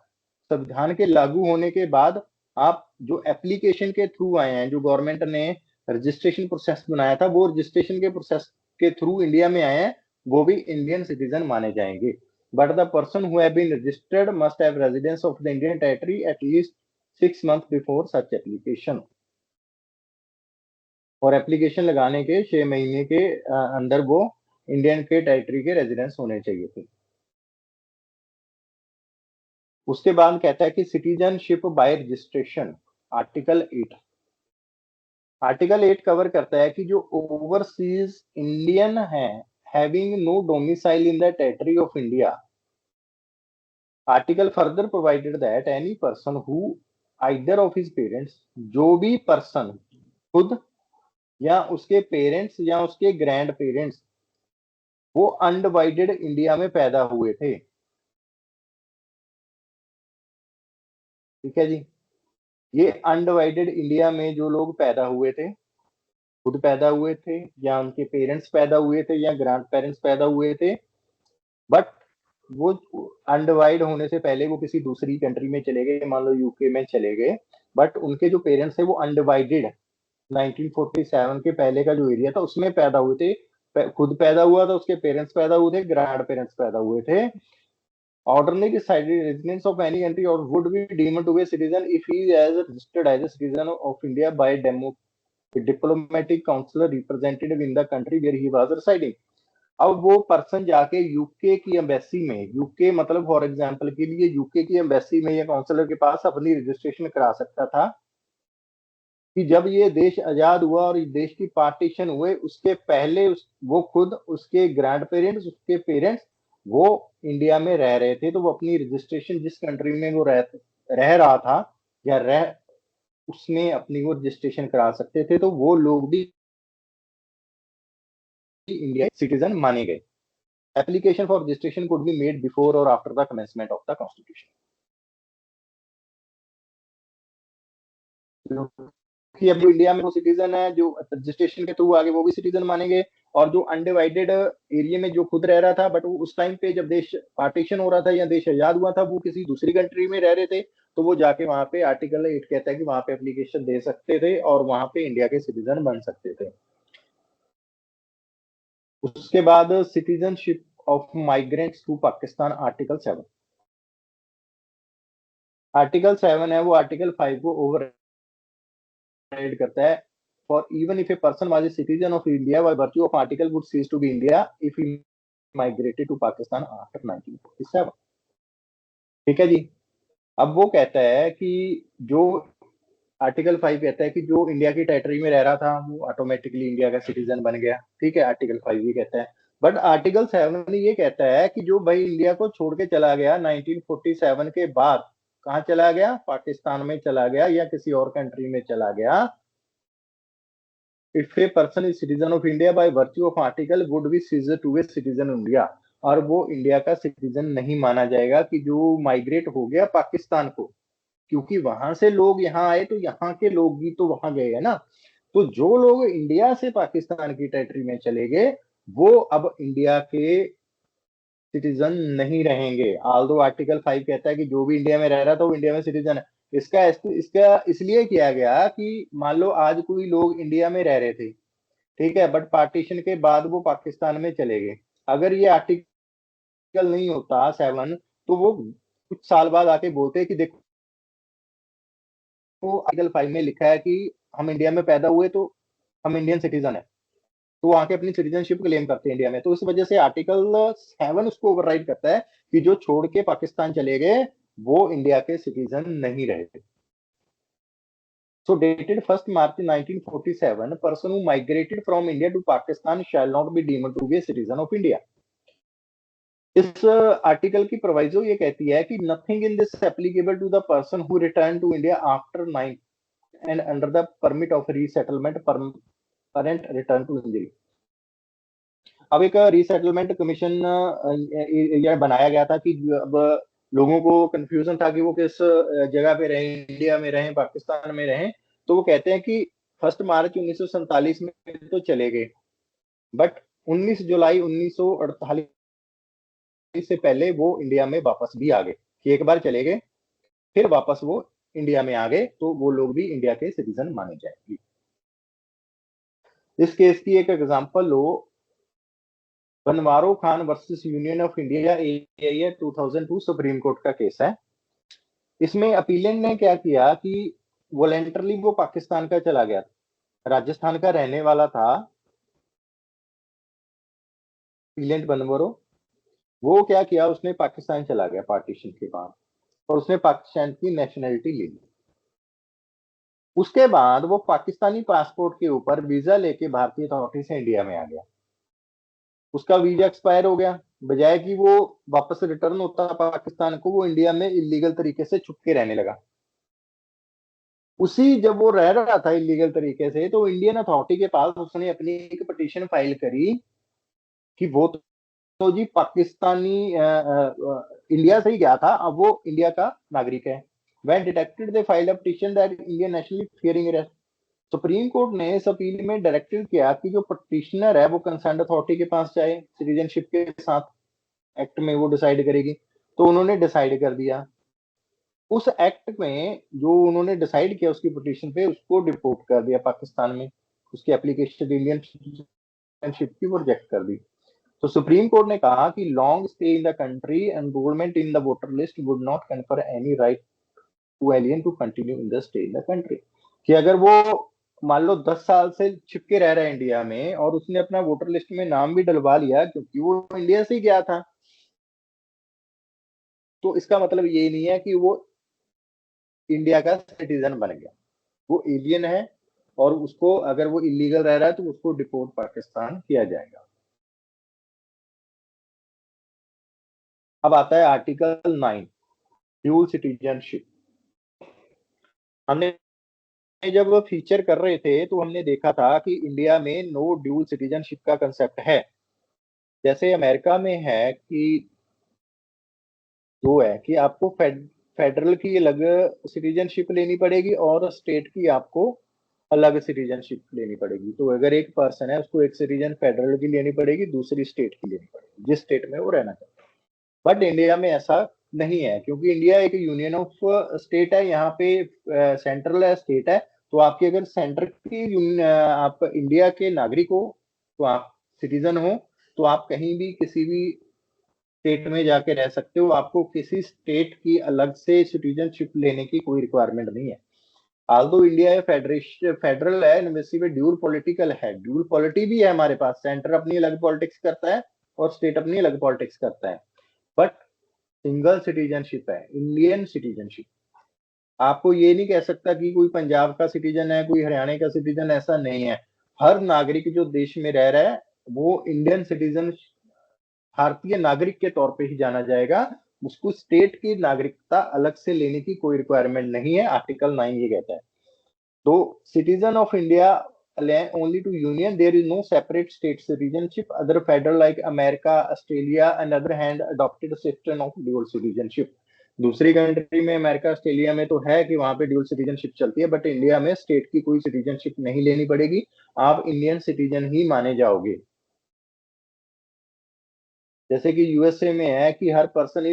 संविधान के लागू होने के बाद आप जो एप्लीकेशन के थ्रू आए हैं, जो गवर्नमेंट ने रजिस्ट्रेशन प्रोसेस बनाया था, वो रजिस्ट्रेशन के प्रोसेस के थ्रू इंडिया में आए हैं, वो भी इंडियन सिटीजन माने जाएंगे। But the person who have been registered must have residence of the Indian territory at least 6 months before such application, और एप्लीकेशन लगाने के 6 महीने के अंदर वो इंडियन के टेरिटरी के रेजिडेंस होने चाहिए थे। उसके बाद कहता है कि citizenship by registration, article 8। Article 8 cover करता है कि जो ओवरसीज इंडियन है having no domicile in the territory of India, article further provided that any person who either of his parents, जो भी पर्सन खुद या उसके पेरेंट्स या उसके ग्रैंड पेरेंट्स वो अनडिवाइडेड इंडिया में पैदा हुए थे, ठीक है जी, ये अनडिवाइडेड इंडिया में जो लोग पैदा हुए थे, खुद पैदा हुए थे या उनके पेरेंट्स पैदा हुए थे या ग्रैंड पेरेंट्स पैदा हुए थे, बट वो अनडिवाइड होने से पहले वो किसी दूसरी कंट्री में चले गए, मान लो यूके में चले गए, बट उनके जो पेरेंट्स थे वो अनडिवाइडेड 1947 के पहले का जो एरिया था उसमें पैदा हुए थे। खुद पैदा हुआ था, उसके पेरेंट्स पैदा हुए थे, ग्रैंड पेरेंट्स पैदा हुए थे। Ordinary residents of any country or would be deemed to be a citizen if he is registered as a citizen of India by diplomatic consular representative in the country where he was residing. अब वो person जाके UK की embassy में, UK मतलब for example के लिए UK की embassy में या काउंसलर के पास अपनी रजिस्ट्रेशन करा सकता था कि जब ये देश आजाद हुआ और देश की पार्टीशन हुए उसके पहले वो खुद, उसके ग्रैंड पेरेंट्स, उसके पेरेंट्स वो इंडिया में रह रहे थे, तो वो अपनी रजिस्ट्रेशन जिस कंट्री में वो रह रहा था या रह उसमें अपनी वो रजिस्ट्रेशन करा सकते थे, तो वो लोग भी इंडिया सिटीजन माने गए। Application for registration could be made before और after the commencement of the constitution. कि अब जो इंडिया में वो सिटीजन है जो रजिस्ट्रेशन के थ्रू आगे वो भी सिटीजन मानेंगे, और जो अनडिवाइडेड एरिया में जो खुद रह रहा था बट वो उस टाइम पे जब देश पार्टीशन हो रहा था या देश आजाद हुआ था वो किसी दूसरी कंट्री में रह रहे थे, तो वो जाके वहां पे आर्टिकल 8 कहता है कि वहां पे एप्लीकेशन दे सकते थे और वहां पे इंडिया के सिटीजन बन सकते थे। उसके बाद citizenship of migrants to Pakistan, article 7। Article 7 है वो आर्टिकल 5 को ओवर करता है। For even if a person was a citizen of India by virtue of article would cease to be India if he migrated to Pakistan after 1947। ठीक है जी। अब वो कहता है कि जो आर्टिकल 5 कहता है कि जो इंडिया की टेरिटरी में रह रहा था वो ऑटोमेटिकली इंडिया का सिटीजन बन गया। ठीक है, आर्टिकल 5 ये कहता है। बट आर्टिकल 7 ये कहता है कि जो भाई इंडिया को छोड़ के चला गया 1947 के बाद, कहाँ चला गया, पाकिस्तान में चला गया या किसी और कंट्री में चला गया, if a person is citizen of India by virtue of article would be ceased to be citizen India, और वो इंडिया का सिटीजन नहीं माना जाएगा कि जो माइग्रेट हो गया पाकिस्तान को, क्योंकि वहां से लोग यहाँ आए तो यहाँ के लोग भी तो वहां गए है ना। तो जो लोग इंडिया से पाकिस्तान की टेरिटरी में चले गए वो अब इंडिया के सिटीजन नहीं रहेंगे। आल्दो आर्टिकल 5 कहता है कि जो भी इंडिया में रह रहा था वो इंडिया में सिटीजन है। इसका इसका इसलिए किया गया कि मान लो आज कोई लोग इंडिया में रह रहे थे, ठीक है, बट पार्टीशन के बाद वो पाकिस्तान में चले गए, अगर ये आर्टिकल नहीं होता 7 तो वो कुछ साल बाद आके बोलते कि देखो आर्टिकल 5 में लिखा है कि हम इंडिया में पैदा हुए तो हम इंडियन सिटीजन है, तो वो आके अपनी सिटीजनशिप क्लेम करते हैं इंडिया में। तो इस वजह से आर्टिकल 7 उसको ओवरराइड करता है कि जो छोड़ के पाकिस्तान चले गए वो इंडिया के सिटीजन नहीं रहे। So dated 1st March 1947, person who migrated from India to Pakistan shall not be deemed to be a citizen of India। इस आर्टिकल की प्रोवाइजो ये कहती है कि nothing in this applicable to the person who return to India after 9 and under the permit of resettlement permanent return to India. अब एक resettlement commission यह बनाया गया था कि अब लोगों को कंफ्यूजन था कि वो किस जगह पे रहे, इंडिया में रहे पाकिस्तान में रहे। तो वो कहते हैं कि 1 मार्च 1947 में तो चले गए, बट 19 जुलाई 1948 से पहले वो इंडिया में वापस भी आ गए, कि एक बार चले गए फिर वापस वो इंडिया में आ गए, तो वो लोग भी इंडिया के सिटीजन माने जाएंगे। इस केस की एक एग्जांपल लो, Banwaro Khan versus union of India A 2002 supreme court का केस है। इसमें अपीलेंट ने क्या किया कि वॉलेंटरली वो पाकिस्तान का चला गया, राजस्थान का रहने वाला था अपीलेंट बनवारो। वो क्या किया, उसने पाकिस्तान चला गया पार्टीशन के बाद और उसने पाकिस्तान की नेशनलिटी ले ली। उसके बाद वो पाकिस्तानी पासपोर्ट के ऊपर वीजा लेके भारतीय अथॉरिटी से इंडिया में आ गया। उसका वीजा एक्सपायर हो गया, बजाय कि वो वापस रिटर्न होता पाकिस्तान को, वो इंडिया में इलीगल तरीके से छुप के रहने लगा। उसी जब वो रह रहा था इलीगल तरीके से तो इंडियन अथॉरिटी के पास उसने अपनी एक पिटीशन फाइल करी कि वो तो जी पाकिस्तानी इंडिया से ही गया था, अब वो इंडिया का नागरिक है। When detected they filed a petition that Indian nationally fearing arrest। Supreme court ने इस अपील में डायरेक्टेड किया कि जो पटिशनर है वो कंसर्न अथॉरिटी के पास जाए सिटीजनशिप के साथ। एक्ट में वो डिसाइड करेगी। तो उन्होंने डिसाइड कर दिया, उस एक्ट में जो उन्होंने डिसाइड किया उसकी पिटीशन पे उसको डिपोर्ट कर दिया पाकिस्तान में, उसकी एप्लीकेशन इंडियन सिटीजनशिप की वो रिजेक्ट कर दी। तो सुप्रीम कोर्ट ने कहा कि long stay in the country, enrolment in the voter list would not confer any right to alien to continue in the stay in the country. कि अगर वो मान लो 10 साल से छिपके रह रहा है इंडिया में और उसने अपना वोटर लिस्ट में नाम भी डलवा लिया क्योंकि वो इंडिया से ही गया था, तो इसका मतलब ये नहीं है कि वो इंडिया का सिटीजन बन गया, वो एलियन है। और उसको अगर वो इलीगल रह रहा है तो उसको डिपोर्ट पाकिस्तान किया जाएगा। अब आता है आर्टिकल 9, ड्यूल सिटीजनशिप। हमने जब फीचर कर रहे थे तो हमने देखा था कि इंडिया में नो ड्यूल सिटीजनशिप का कंसेप्ट है। जैसे अमेरिका में है कि दो है कि आपको फेडरल की अलग सिटीजनशिप लेनी पड़ेगी और स्टेट की आपको अलग सिटीजनशिप लेनी पड़ेगी। तो अगर एक पर्सन है उसको एक सिटीजन फेडरल की लेनी पड़ेगी, दूसरी स्टेट की लेनी पड़ेगी जिस स्टेट में वो रहना चाहता है। बट इंडिया में ऐसा नहीं है क्योंकि इंडिया एक यूनियन ऑफ स्टेट है, यहाँ पे सेंट्रल है, स्टेट है। तो आपकी अगर सेंटर की आप इंडिया के नागरिक हो तो आप सिटीजन हो, तो आप कहीं भी किसी भी स्टेट में जाके रह सकते हो, आपको किसी स्टेट की अलग से सिटीजनशिप लेने की कोई रिक्वायरमेंट नहीं है। आल्दो इंडिया है फेडरेशन फेडरल है, यूनिवर्सिटी में ड्यूल पॉलिटिकल है, ड्यूल पॉलिटी भी है हमारे पास, सेंटर अपनी अलग पॉलिटिक्स करता है और स्टेट अपनी अलग पॉलिटिक्स करता है। बट सिंगल सिटीजनशिप है, इंडियन सिटीजनशिप। आपको ये नहीं कह सकता कि कोई पंजाब का सिटीजन है, कोई हरियाणा का सिटीजन, ऐसा नहीं है। हर नागरिक जो देश में रह रहा है वो इंडियन सिटीजन, भारतीय नागरिक के तौर पे ही जाना जाएगा। उसको स्टेट की नागरिकता अलग से लेने की कोई रिक्वायरमेंट नहीं है, आर्टिकल 9 ये कहता है। तो citizen of India only to union, there is no separate state citizenship. Other federal like America, Australia and other hand adopted system of dual citizenship. दूसरी कंट्री में अमेरिका ऑस्ट्रेलिया में तो है कि वहां पे ड्यूल सिटीजनशिप चलती है, बट इंडिया में स्टेट की कोई सिटीजनशिप नहीं लेनी पड़ेगी, आप इंडियन सिटीजन ही माने जाओगे। जैसे कि यूएसए में है कि हर पर्सन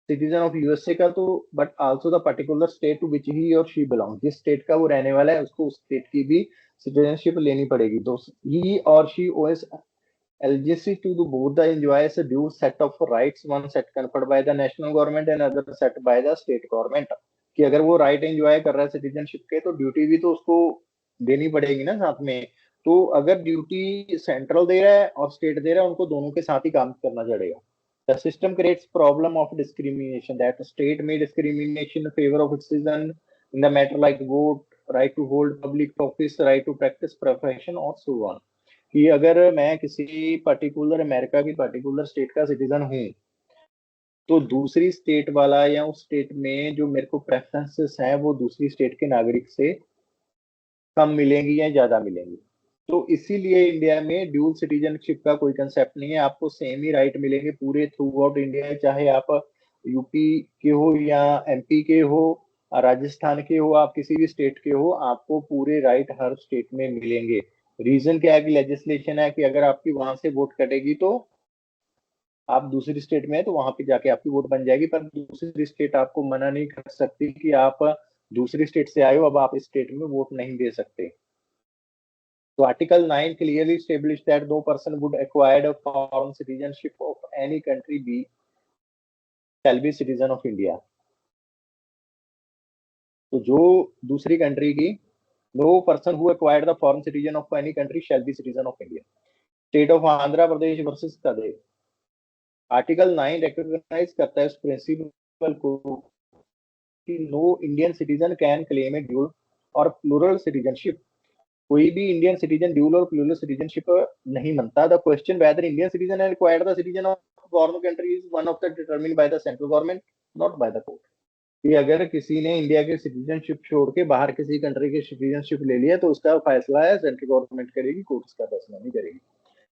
सिटीजन ऑफ यूएसए का, तो but also the particular state to which he और शी बिलोंग, जिस स्टेट का वो रहने वाला है उसको उस स्टेट की भी सिटीजनशिप लेनी पड़ेगी। तो ही और she is eligibility to the both the enjoys a due set of rights, one set conferred by the national government and other set by the state government. कि अगर वो राइट एंजॉय कर रहा है सिटीजनशिप के तो duty भी तो उसको देनी पड़ेगी ना साथ में। तो अगर ड्यूटी सेंट्रल दे रहा है और स्टेट दे रहा है, उनको दोनों के साथ ही काम करना पड़ेगा। The system creates problem of discrimination, that state may discrimination in favor of its citizen in the matter like vote, right to hold public office, right to practice profession और so on। कि अगर मैं किसी particular America की particular state का citizen हूँ तो दूसरी स्टेट वाला या उस स्टेट में जो मेरे को प्रेफरेंसेस हैं वो दूसरी स्टेट के नागरिक से कम मिलेंगी या ज्यादा मिलेंगी। तो इसीलिए इंडिया में ड्यूल सिटीजनशिप का कोई कंसेप्ट नहीं है, आपको सेम ही राइट मिलेंगे पूरे थ्रू आउट इंडिया, चाहे आप यूपी के हो या एमपी के हो, राजस्थान के हो, आप किसी भी स्टेट के हो, आपको पूरे राइट हर स्टेट में मिलेंगे। रीजन क्या है कि लेजिस्लेशन है कि अगर आपकी वहां से वोट कटेगी तो आप दूसरी स्टेट में है तो वहां पे जाके आपकी वोट बन जाएगी, पर दूसरी स्टेट आपको मना नहीं कर सकती कि आप दूसरी स्टेट से आए हो, अब आप इस स्टेट में वोट नहीं दे सकते। So Article 9 clearly established that no person would acquire a foreign citizenship of any country be shall be citizen of India। तो जो दूसरी कंट्री की, no person who acquired the foreign citizen of any country shall be citizen of India। State of Andhra Pradesh versus कदे, article 9 recognise करता है उस principle को कि no Indian citizen can claim a dual और प्लूरल सिटीजनशिप। कोई भी इंडियन सिटीजन ड्यूल और प्लूरल सिटीजनशिप नहीं बनता। The question whether Indian citizen and acquired the citizen of foreign country is one of the determined by the central government, not by the court. कि अगर किसी ने India के citizenship छोड़ के बाहर किसी कंट्री की सिटीजनशिप ले लिया तो उसका फैसला है सेंट्रल गवर्नमेंट करेगी, कोर्ट उसका फैसला नहीं करेगी।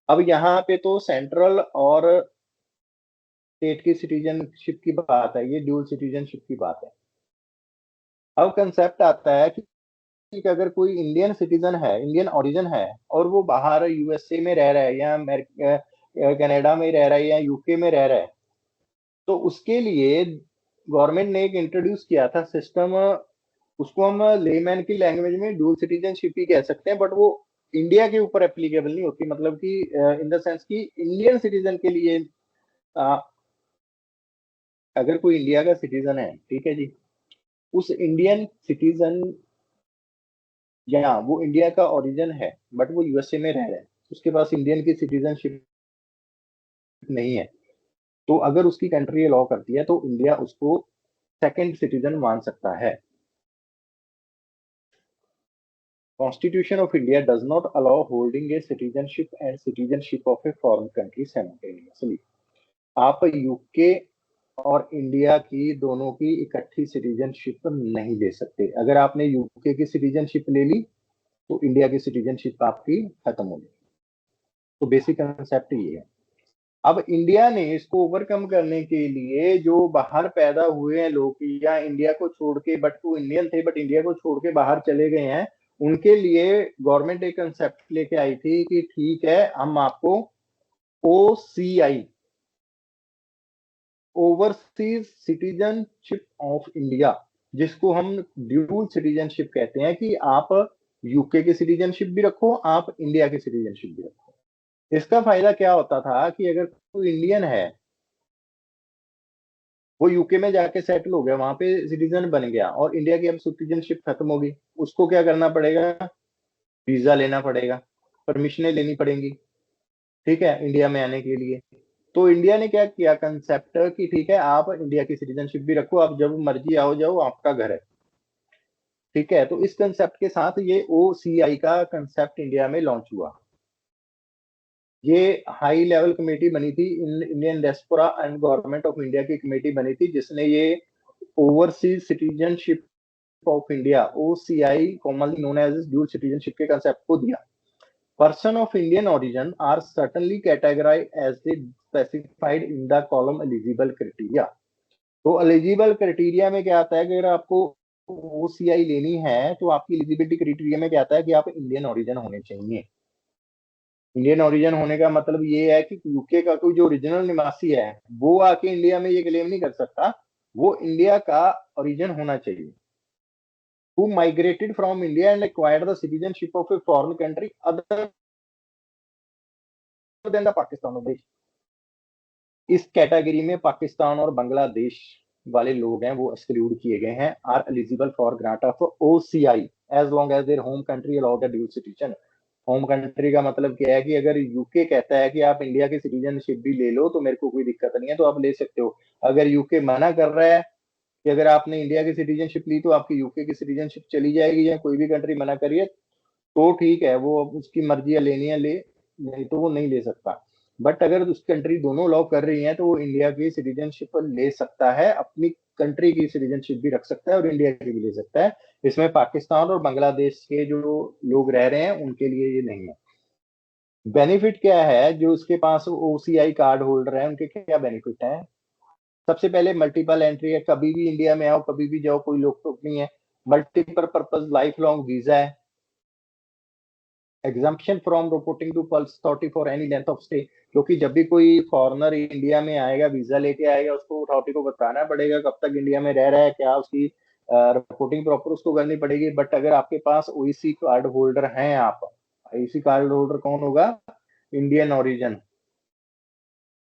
अब यहाँ पे तो सेंट्रल और स्टेट की सिटीजनशिप की बात है, ये ड्यूल सिटीजनशिप की बात है। अब कंसेप्ट आता है कि अगर कोई इंडियन सिटीजन है, इंडियन ओरिजिन है और वो बाहर यूएसए में रह रहा है या कनाडा में रह रहा है या यूके में रह रहा है, तो उसके लिए गवर्नमेंट ने एक इंट्रोड्यूस किया था सिस्टम, उसको हम लेमैन की लैंग्वेज में डुअल सिटीजनशिप ही कह सकते हैं, बट वो इंडिया के ऊपर एप्लीकेबल नहीं होती, मतलब कि इन द सेंस कि इंडियन सिटीजन के लिए अगर कोई इंडिया का सिटीजन है, ठीक है जी, उस इंडियन सिटीजन या वो इंडिया का ओरिजिन है बट वो यूएसए में रह रहा है, उसके पास इंडियन की सिटीजनशिप नहीं है, तो अगर उसकी कंट्री अलाउ करती है तो इंडिया उसको सेकंड सिटीजन मान सकता है। Constitution of India does not allow holding a citizenship and citizenship of a foreign country simultaneously. आप यूके और इंडिया की दोनों की इकट्ठी सिटीजनशिप नहीं ले सकते। अगर आपने यूके की सिटीजनशिप ले ली तो इंडिया की सिटीजनशिप आपकी खत्म हो गई। तो बेसिक कंसेप्ट ये है। अब इंडिया ने इसको ओवरकम करने के लिए जो बाहर पैदा हुए हैं लोग या इंडिया को छोड़ के, बट वो इंडियन थे बट इंडिया को छोड़ के बाहर चले गए हैं, उनके लिए गवर्नमेंट एक कंसेप्ट लेके आई थी कि ठीक है, हम आपको OCI, overseas citizenship of India, जिसको हम ड्यूल सिटीजनशिप कहते हैं, कि आप यूके की सिटीजनशिप भी रखो, आप इंडिया की सिटीजनशिप भी रखो। इसका फायदा क्या होता था कि अगर कोई इंडियन है, वो यूके में जाके सेटल हो गया, वहां पे सिटीजन बन गया और इंडिया की अब सिटीजनशिप खत्म होगी, उसको क्या करना पड़ेगा, वीजा लेना पड़ेगा, परमिशनें लेनी पड़ेंगी, ठीक है, इंडिया में आने के लिए। तो इंडिया ने क्या किया कंसेप्ट कि ठीक है, आप इंडिया की सिटीजनशिप भी रखो, आप जब मर्जी आओ जाओ, आपका घर है, ठीक है। तो इस कंसेप्ट के साथ ये OCI का कंसेप्ट इंडिया में लॉन्च हुआ। ये हाई लेवल कमेटी बनी थी, Indian diaspora and government of India की कमेटी बनी थी, जिसने ये overseas citizenship of India OCI commonly known as dual citizenship के कंसेप्ट को दिया। Person of Indian origin are certainly categorized as the specified in the column eligible criteria. तो eligible criteria में क्या आता है कि अगर आपको OCI लेनी है तो आपकी एलिजिबिलिटी क्राइटेरिया में क्या आता है कि आप इंडियन ओरिजिन होने चाहिए। इंडियन ओरिजिन होने का मतलब ये है कि यूके का कोई जो ओरिजिनल निवासी है वो आके इंडिया में ये क्लेम नहीं कर सकता, वो इंडिया का ओरिजिन होना चाहिए। Who migrated from India and acquired the citizenship of a foreign country other than the Pakistan of देश। इस कैटेगरी में पाकिस्तान और बांग्लादेश वाले लोग हैं, वो एक्सक्लूड किए गए हैं। Are eligible for grant of OCI as long as their home country allow the dual citizen. Home country का मतलब क्या है कि अगर यूके कहता है कि आप इंडिया की सिटीजनशिप भी ले लो तो मेरे को कोई दिक्कत नहीं है, तो आप ले सकते हो। अगर यूके मना कर रहा है कि अगर आपने इंडिया की सिटीजनशिप ली तो आपकी यूके की सिटीजनशिप चली जाएगी, या कोई भी कंट्री मना करिए तो ठीक है, वो अब उसकी मर्जी है, लेनी है ले, नहीं तो वो नहीं ले सकता। बट अगर उस कंट्री दोनों अलाउ कर रही हैं तो वो इंडिया की सिटीजनशिप ले सकता है, अपनी कंट्री की सिटीजनशिप भी रख सकता है और इंडिया की भी ले सकता है। इसमें पाकिस्तान और बांग्लादेश के जो लोग रह रहे हैं उनके लिए ये नहीं है। बेनिफिट क्या है, जो उसके पास OCI कार्ड होल्डर है उनके क्या बेनिफिट है। सबसे पहले मल्टीपल एंट्री है, कभी भी इंडिया में आओ कभी भी जाओ, कोई रोक टोक नहीं है। Multiple purpose life long visa है। Exemption from reporting to police authority for any length of stay, क्योंकि जब भी कोई फॉरेनर इंडिया में आएगा वीजा लेके आएगा, उसको अथॉरिटी को बताना पड़ेगा कब तक इंडिया में रह रहा है, क्या उसकी रिपोर्टिंग प्रॉपर उसको करनी पड़ेगी। बट अगर आपके पास OEC कार्ड होल्डर हैं, आप OEC कार्ड होल्डर कौन होगा, इंडियन ओरिजिन।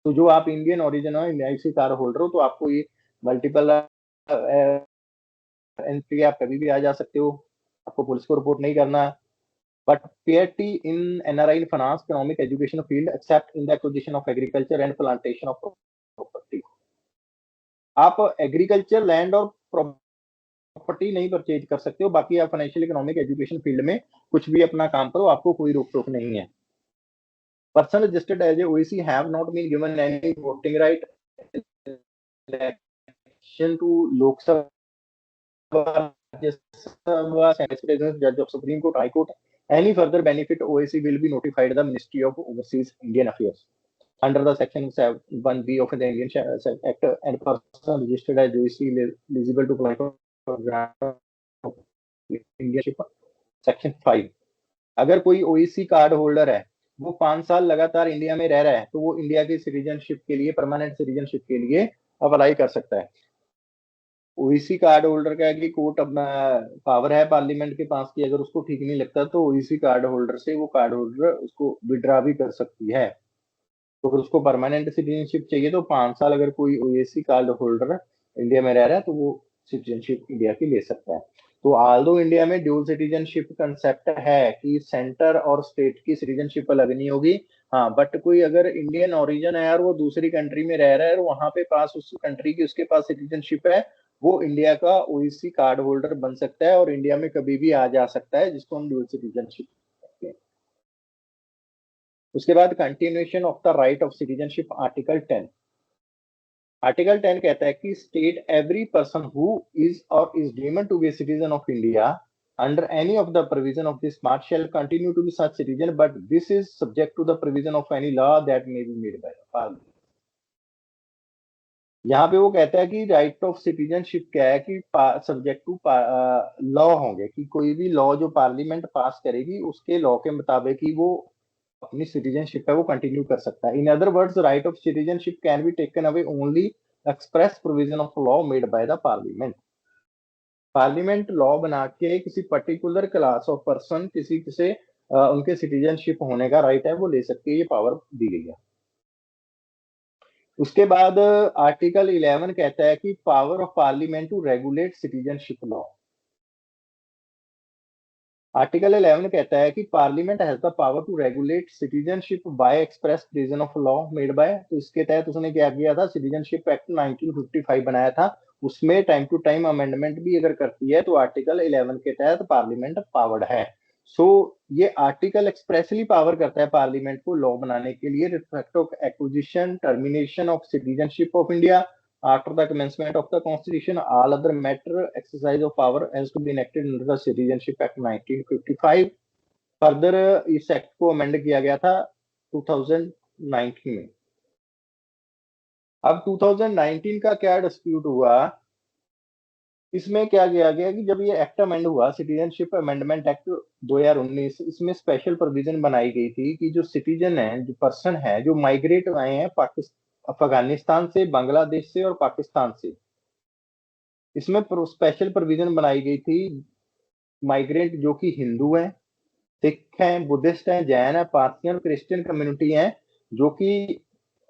तो जो आप इंडियन ओरिजिन हो, OEC कार्ड होल्डर हो, तो आपको ये मल्टीपल एंट्री आप कभी भी आ जा सकते हो, आपको पुलिस को रिपोर्ट नहीं करना। But PhD in NRI in finance, economic education field, except in the acquisition of agriculture and plantation of property. आप एग्रीकल्चर लैंड और प्रॉपर्टी नहीं परचेज कर सकते हो, बाकी आप फाइनेंशियल इकोनॉमिक एजुकेशन फील्ड में कुछ भी अपना काम करो, आपको कोई रोक टोक नहीं है। Person registered as a OEC have not been given any voting right election to लोक सभा, Rajya Sabha, Senate President, Judge of Supreme Court, High Court. Any further benefit OAC will be notified the Ministry of Overseas Indian Affairs under the Section 1B of the Indian Act, and person registered as OAC eligible to apply for grant of Indian Section 5। अगर कोई OEC card holder है वो 5 साल लगातार India में रह रहा है तो वो इंडिया की सिटीजनशिप के लिए, परमानेंट सिटीजनशिप के लिए अप्लाई कर सकता है। ओईसी कार्ड होल्डर का है कि कोर्ट अपना पावर है पार्लियामेंट के पास की, अगर उसको ठीक नहीं लगता तो ओईसी कार्ड होल्डर से वो कार्ड होल्डर उसको विड्रा भी कर सकती है। तो अगर उसको परमानेंट सिटीजनशिप चाहिए तो 5 साल अगर कोई ओएसी कार्ड होल्डर इंडिया में रह रहा है तो वो सिटीजनशिप इंडिया की ले सकता है। तो आल्दो इंडिया में ड्यूल सिटीजनशिप कंसेप्ट है कि सेंटर और स्टेट की सिटीजनशिप अलग नहीं होगी। हाँ, बट कोई अगर इंडियन ओरिजिन है और वो दूसरी कंट्री में रह रहा है और वहां पे पास उस कंट्री की उसके पास सिटीजनशिप है, वो इंडिया का ओईसी कार्ड होल्डर बन सकता है और इंडिया में कभी भी आ जा सकता है, जिसको हम ड्यूल सिटीजनशिप कहते हैं। उसके बाद continuation of the right of citizenship, article 10। Article 10 कहता है कि state every person who is or is deemed to be citizen of India under any of the provision of this part shall continue to be such citizen, but this is subject to the provision of any law that may be made by the parliament. यहाँ पे वो कहता है कि right of citizenship क्या है कि subject to law होंगे, कि कोई भी लॉ जो पार्लियामेंट पास करेगी उसके लॉ के मुताबिक ही वो अपनी सिटीजनशिप है वो कंटिन्यू कर सकता है। In other words, right of citizenship can be taken away only express provision of law made by the parliament. Parliament law बना के किसी पर्टिकुलर क्लास ऑफ पर्सन किसी से उनके सिटीजनशिप होने का राइट है वो ले सकती है, ये पावर दी गई है। उसके बाद आर्टिकल 11 कहता है कि power of parliament to regulate citizenship law. Article 11 कहता है कि parliament has the power to regulate citizenship by express provision of law made by. तो इसके तहत उसने क्या किया था, सिटीजनशिप एक्ट 1955 बनाया था, उसमें टाइम टू टाइम अमेंडमेंट भी अगर करती है तो आर्टिकल 11 के तहत पार्लियामेंट पावर्ड है। सो ये आर्टिकल एक्सप्रेसली पावर करता है पार्लियामेंट को लॉ बनाने के लिए, respect of acquisition termination of citizenship of India after the commencement of the constitution, all other matter exercise of power has to be enacted under the citizenship act 1955। Further इस act को amend किया गया था 2019 में। अब 2019 का क्या dispute हुआ, इसमें क्या किया गया कि जब ये एक्ट अमेंड हुआ, सिटीजनशिप अमेंडमेंट एक्ट 2019, इसमें स्पेशल प्रोविजन बनाई गई थी कि जो सिटीजन है, जो पर्सन है जो माइग्रेट आए हैं अफगानिस्तान से, बांग्लादेश से और पाकिस्तान से, इसमें स्पेशल प्रोविजन बनाई गई थी माइग्रेंट जो कि हिंदू हैं, सिख हैं, बुद्धिस्ट हैं, जैन है, पारसियन, क्रिश्चियन कम्युनिटी हैं, जो कि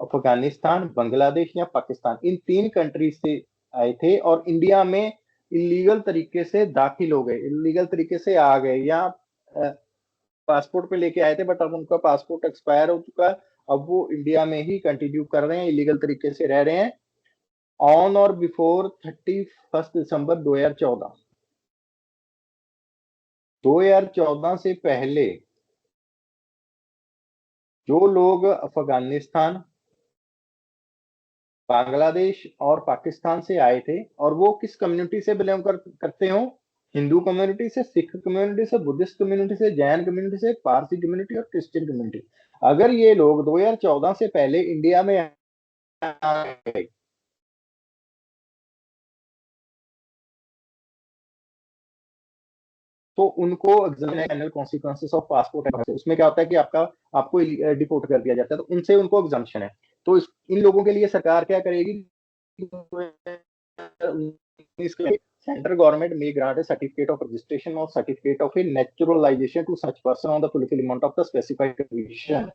अफगानिस्तान, बांग्लादेश या पाकिस्तान इन 3 कंट्री से आए थे और इंडिया में इलीगल तरीके से दाखिल हो गए, इलीगल तरीके से आ गए, या पासपोर्ट पे लेके आए थे बट अब उनका पासपोर्ट एक्सपायर हो चुका है, अब वो इंडिया में ही कंटिन्यू कर रहे हैं, इलीगल तरीके से रह रहे हैं ऑन और बिफोर 31 दिसंबर 2014। 2014 से पहले जो लोग अफगानिस्तान, बांग्लादेश और पाकिस्तान से आए थे और वो किस कम्युनिटी से बिलोंग करते हो, हिंदू कम्युनिटी से, सिख कम्युनिटी से, बुद्धिस्ट कम्युनिटी से, जैन कम्युनिटी से, पारसी कम्युनिटी और क्रिश्चियन कम्युनिटी, अगर ये लोग 2014 से पहले इंडिया में आ गए तो उनको एग्जामिनेशन कॉन्सिक्वेंसेस ऑफ पासपोर्ट, उसमें क्या होता है कि आपको डिपोर्ट कर दिया जाता है, तो उनसे उनको एग्जाम्पशन है। तो इन लोगों के लिए सरकार क्या करेगी, central government may grant a certificate of registration or certificate of a naturalization to such person on the fulfillment of the specified condition।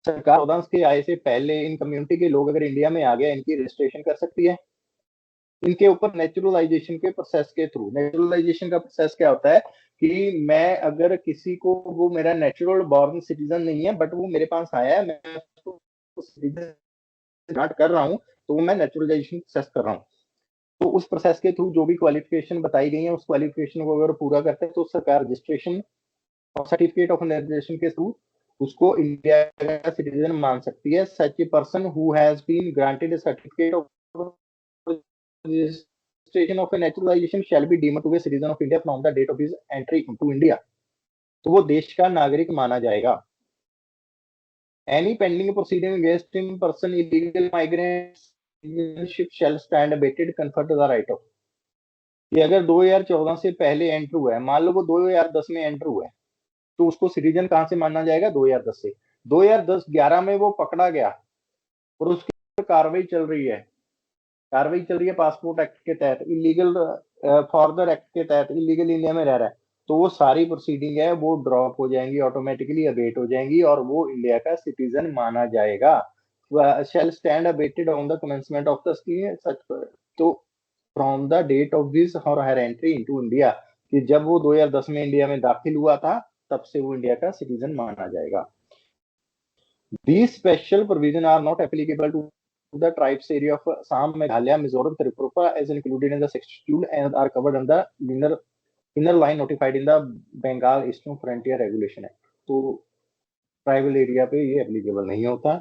सरकार 14 के आए से पहले इन कम्युनिटी के लोग अगर इंडिया में आ गए, इनकी रजिस्ट्रेशन कर सकती है इनके ऊपर नेचुरलाइजेशन के प्रोसेस के थ्रू। नेचुरलाइजेशन का प्रोसेस क्या होता है कि मैं अगर किसी को, वो मेरा नेचुरल बॉर्न सिटीजन नहीं है बट वो मेरे पास आया है, मैं उसको सिटीजन ग्रांट कर रहा हूँ, तो मैं नेचुरलाइजेशन प्रोसेस कर रहा हूँ। तो उस प्रोसेस के थ्रू जो भी क्वालिफिकेशन बताई गई है उस क्वालिफिकेशन को अगर पूरा करते हैं तो सरकार रजिस्ट्रेशन और सर्टिफिकेट ऑफ नेचुरलाइजेशन के थ्रू उसको इंडिया का सिटीजन मान सकती है। Such a person who has been granted a certificate of registration of a naturalization shall be deemed to be a citizen of India from the date of his entry into India। तो वो देश का नागरिक माना जाएगा। Any pending proceeding against him person illegal migrant citizenship shall stand abated conferred the right of। ये अगर 2014 से पहले एंटर हुआ है, मान लो वो 2010 में एंटर हुआ है तो उसको सिटीजन कहां से माना जाएगा? 2010 से। 2011 में वो पकड़ा गया और उसकी कार्रवाई चल रही है पासपोर्ट एक्ट के तहत, इलीगल फॉर्दर एक्ट के तहत, इलीगल इंडिया में रह रहा है, तो वो सारी प्रोसीडिंग है वो ड्रॉप हो जाएंगी, ऑटोमेटिकली अबेट हो जाएंगी और वो इंडिया का सिटीजन माना जाएगा। Shall stand abated on the commencement of the such. तो from the date of this और हर एंट्री इनटू इंडिया, कि जब वो 2010 में इंडिया में दाखिल हुआ था तब से वो इंडिया का सिटीजन माना जाएगा। These special provisions are not applicable to the tribes area of Assam, Meghalaya, Mizoram, Tripura as included in the schedule and are covered under inner line notified in the Bengal Eastern Frontier Regulation Act। तो tribal area पे ये applicable नहीं होता।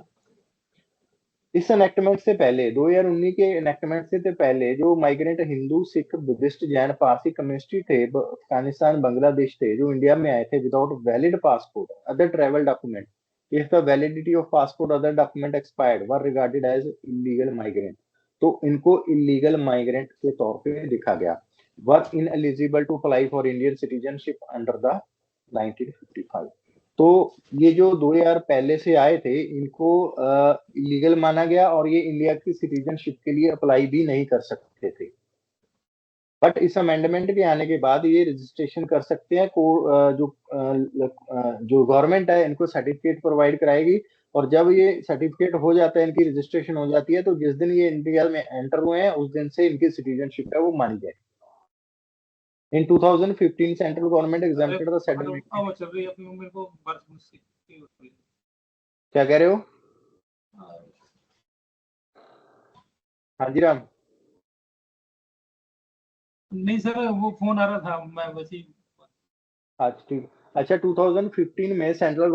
इस enactment से पहले 2019 के enactment से पहले जो migrant Hindu, Sikh, Buddhist, Jain, Parsi community थे, अफगानिस्तान, बांग्लादेश थे, जो इंडिया में आए थे without valid passport, other travel document, if the validity of passport other document expired were regarded as illegal migrant, तो इनको illegal migrant के तौर पे देखा गया। were ineligible to apply for Indian citizenship under the 1955। तो ये जो 2000 पहले से आए थे इनको इलीगल माना गया और ये इंडिया की सिटीजनशिप के लिए अप्लाई भी नहीं कर सकते थे। बट इस अमेंडमेंट के आने के बाद ये रजिस्ट्रेशन कर सकते हैं। जो गवर्नमेंट है इनको सर्टिफिकेट प्रोवाइड कराएगी और जब ये सर्टिफिकेट हो जाता है, इनकी रजिस्ट्रेशन हो जाती है, तो जिस दिन ये इंडिया में एंटर हुए हैं उस दिन से इनकी सिटीजनशिप है वो मानी जाए। इन 2015 central government exempted the settlement. क्या कह रहे हो? हाँ जी राम। नहीं सर, वो फोन आ रहा था, मैं बस ही। अच्छा ठीक। अच्छा 2015 में सेंट्रल